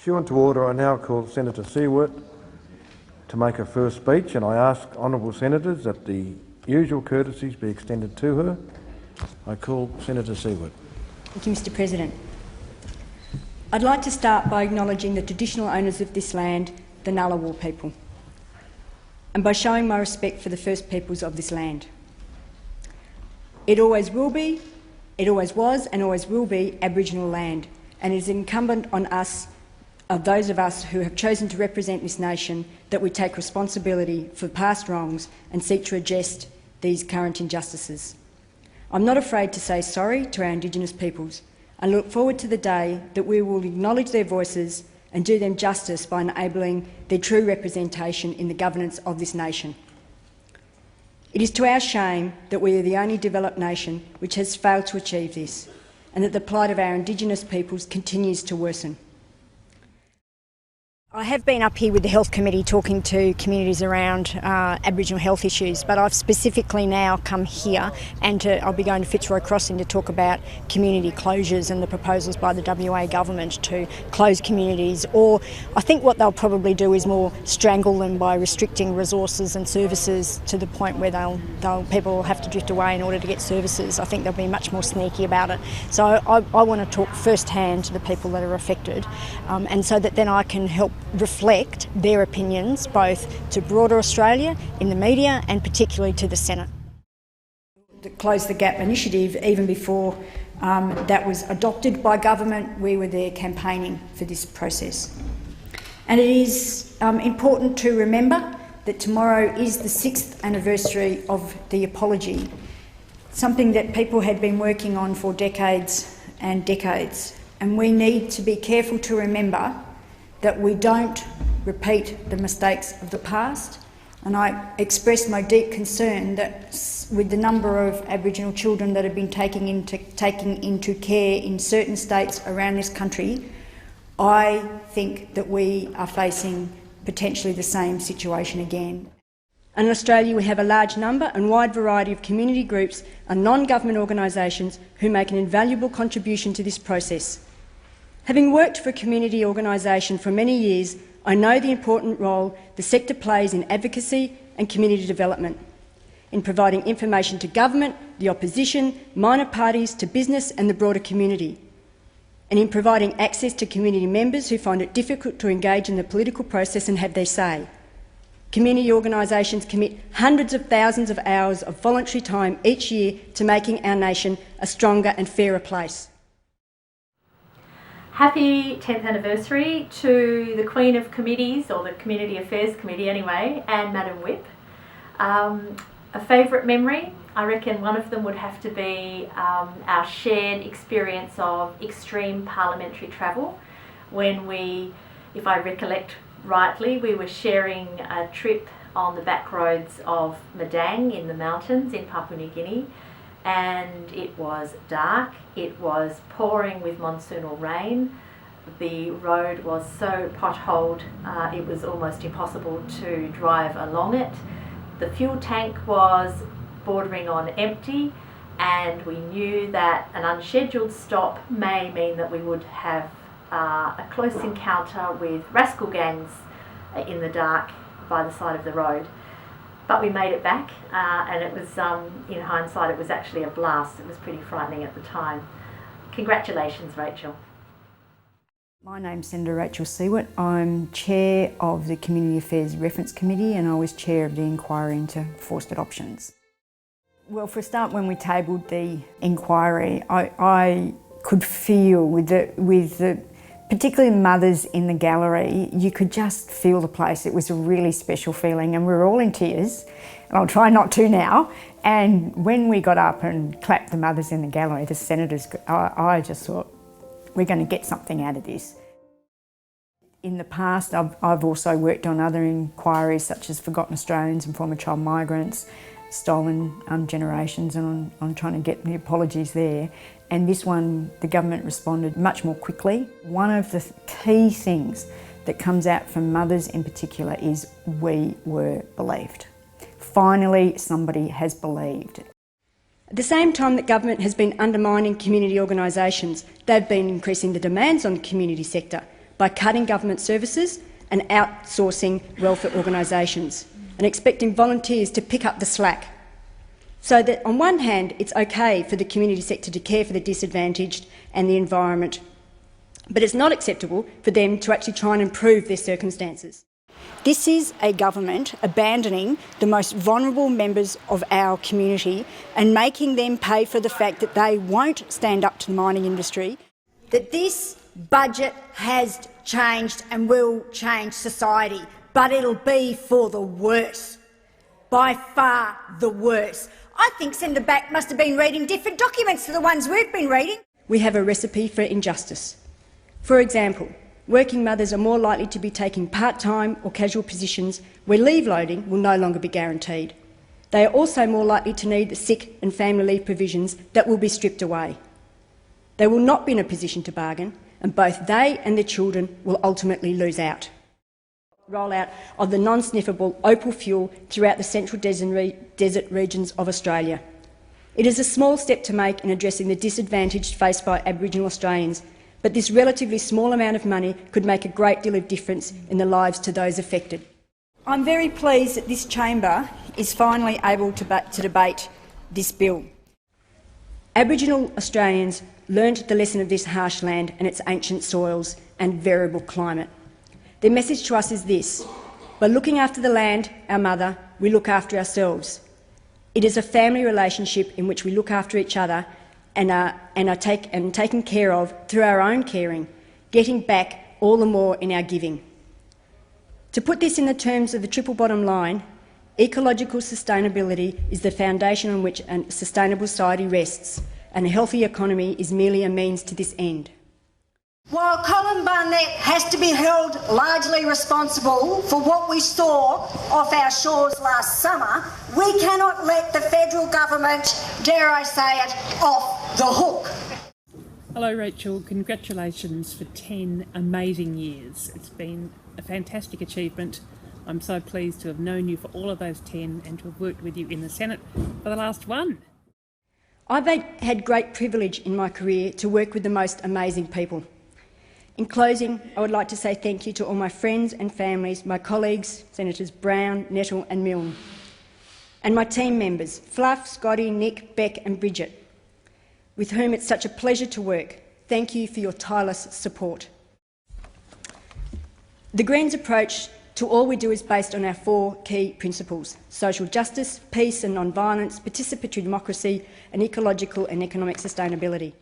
Pursuant to order, I now call Senator Siewert to make her first speech, and I ask honourable senators that the usual courtesies be extended to her. I call Senator Siewert. Thank you, Mr. President. I'd like to start by acknowledging the traditional owners of this land, the Ngunnawal people, and by showing my respect for the First Peoples of this land. It always will be, it always was and always will be Aboriginal land, and it is incumbent on us, of those of us who have chosen to represent this nation, that we take responsibility for past wrongs and seek to address these current injustices. I'm not afraid to say sorry to our Indigenous peoples and look forward to the day that we will acknowledge their voices and do them justice by enabling their true representation in the governance of this nation. It is to our shame that we are the only developed nation which has failed to achieve this, and that the plight of our Indigenous peoples continues to worsen. I have been up here with the Health Committee talking to communities around Aboriginal health issues, but I've specifically now come here and I'll be going to Fitzroy Crossing to talk about community closures and the proposals by the WA government to close communities, or I think what they'll probably do is more strangle them by restricting resources and services to the point where people will have to drift away in order to get services. I think they'll be much more sneaky about it. So I want to talk firsthand to the people that are affected, and so that then I can help reflect their opinions both to broader Australia, in the media and particularly to the Senate. The Close the Gap initiative, even before that was adopted by government, we were there campaigning for this process. And it is important to remember that tomorrow is the 6th anniversary of the apology, something that people had been working on for decades and decades. And we need to be careful to remember that we don't repeat the mistakes of the past. And I expressed my deep concern that with the number of Aboriginal children that have been taken into care in certain states around this country, I think that we are facing potentially the same situation again. And in Australia we have a large number and wide variety of community groups and non-government organisations who make an invaluable contribution to this process. Having worked for a community organisation for many years, I know the important role the sector plays in advocacy and community development, in providing information to government, the opposition, minor parties, to business and the broader community, and in providing access to community members who find it difficult to engage in the political process and have their say. Community organisations commit hundreds of thousands of hours of voluntary time each year to making our nation a stronger and fairer place. Happy 10th anniversary to the Queen of Committees, or the Community Affairs Committee anyway, and Madam Whip. A favourite memory, I reckon one of them would have to be our shared experience of extreme parliamentary travel when we, if I recollect rightly, we were sharing a trip on the back roads of Madang in the mountains in Papua New Guinea. And it was dark, it was pouring with monsoonal rain, the road was so potholed it was almost impossible to drive along it. The fuel tank was bordering on empty, and we knew that an unscheduled stop may mean that we would have a close encounter with rascal gangs in the dark by the side of the road. But we made it back, and it was, in hindsight, it was actually a blast. It was pretty frightening at the time. Congratulations, Rachel. My name's Senator Rachel Siewert. I'm Chair of the Community Affairs Reference Committee, and I was Chair of the inquiry into forced adoptions. Well, for a start, when we tabled the inquiry, I could feel with the particularly the mothers in the gallery, you could just feel the place. It was a really special feeling, and we were all in tears, and I'll try not to now. And when we got up and clapped the mothers in the gallery, the senators, I just thought, we're going to get something out of this. In the past, I've also worked on other inquiries such as Forgotten Australians and former child migrants, stolen generations, and on trying to get the apologies there. And this one, the government responded much more quickly. One of the key things that comes out from mothers in particular is we were believed. Finally, somebody has believed. At the same time that government has been undermining community organisations, they've been increasing the demands on the community sector by cutting government services and outsourcing welfare organisations and expecting volunteers to pick up the slack. So that on one hand, it's okay for the community sector to care for the disadvantaged and the environment, but it's not acceptable for them to actually try and improve their circumstances. This is a government abandoning the most vulnerable members of our community and making them pay for the fact that they won't stand up to the mining industry. That this budget has changed and will change society, but it'll be for the worse. By far the worse. I think Senator Back must have been reading different documents to the ones we've been reading. We have a recipe for injustice. For example, working mothers are more likely to be taking part-time or casual positions where leave loading will no longer be guaranteed. They are also more likely to need the sick and family leave provisions that will be stripped away. They will not be in a position to bargain, and both they and their children will ultimately lose out. Rollout of the non-sniffable opal fuel throughout the central desert regions of Australia. It is a small step to make in addressing the disadvantage faced by Aboriginal Australians, but this relatively small amount of money could make a great deal of difference in the lives to those affected. I'm very pleased that this chamber is finally able to debate this bill. Aboriginal Australians learned the lesson of this harsh land and its ancient soils and variable climate. Their message to us is this: by looking after the land, our mother, we look after ourselves. It is a family relationship in which we look after each other and are taken care of through our own caring, getting back all the more in our giving. To put this in the terms of the triple bottom line, ecological sustainability is the foundation on which a sustainable society rests, and a healthy economy is merely a means to this end. While Colin Barnett has to be held largely responsible for what we saw off our shores last summer, we cannot let the federal government, dare I say it, off the hook. Hello Rachel, congratulations for 10 amazing years. It's been a fantastic achievement. I'm so pleased to have known you for all of those 10 and to have worked with you in the Senate for the last one. I've had great privilege in my career to work with the most amazing people. In closing, I would like to say thank you to all my friends and families, my colleagues, Senators Brown, Nettle and Milne, and my team members, Fluff, Scotty, Nick, Beck and Bridget, with whom it's such a pleasure to work. Thank you for your tireless support. The Greens' approach to all we do is based on our 4 key principles: social justice, peace and non-violence, participatory democracy and ecological and economic sustainability.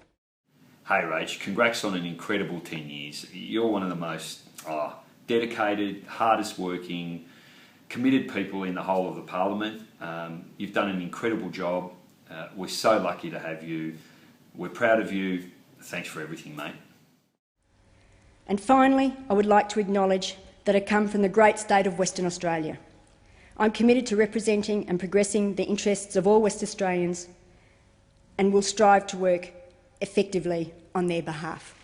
Hey Rach, congrats on an incredible 10 years. You're one of the most dedicated, hardest working, committed people in the whole of the Parliament. You've done an incredible job. We're so lucky to have you. We're proud of you. Thanks for everything, mate. And finally, I would like to acknowledge that I come from the great state of Western Australia. I'm committed to representing and progressing the interests of all West Australians and will strive to work effectively on their behalf.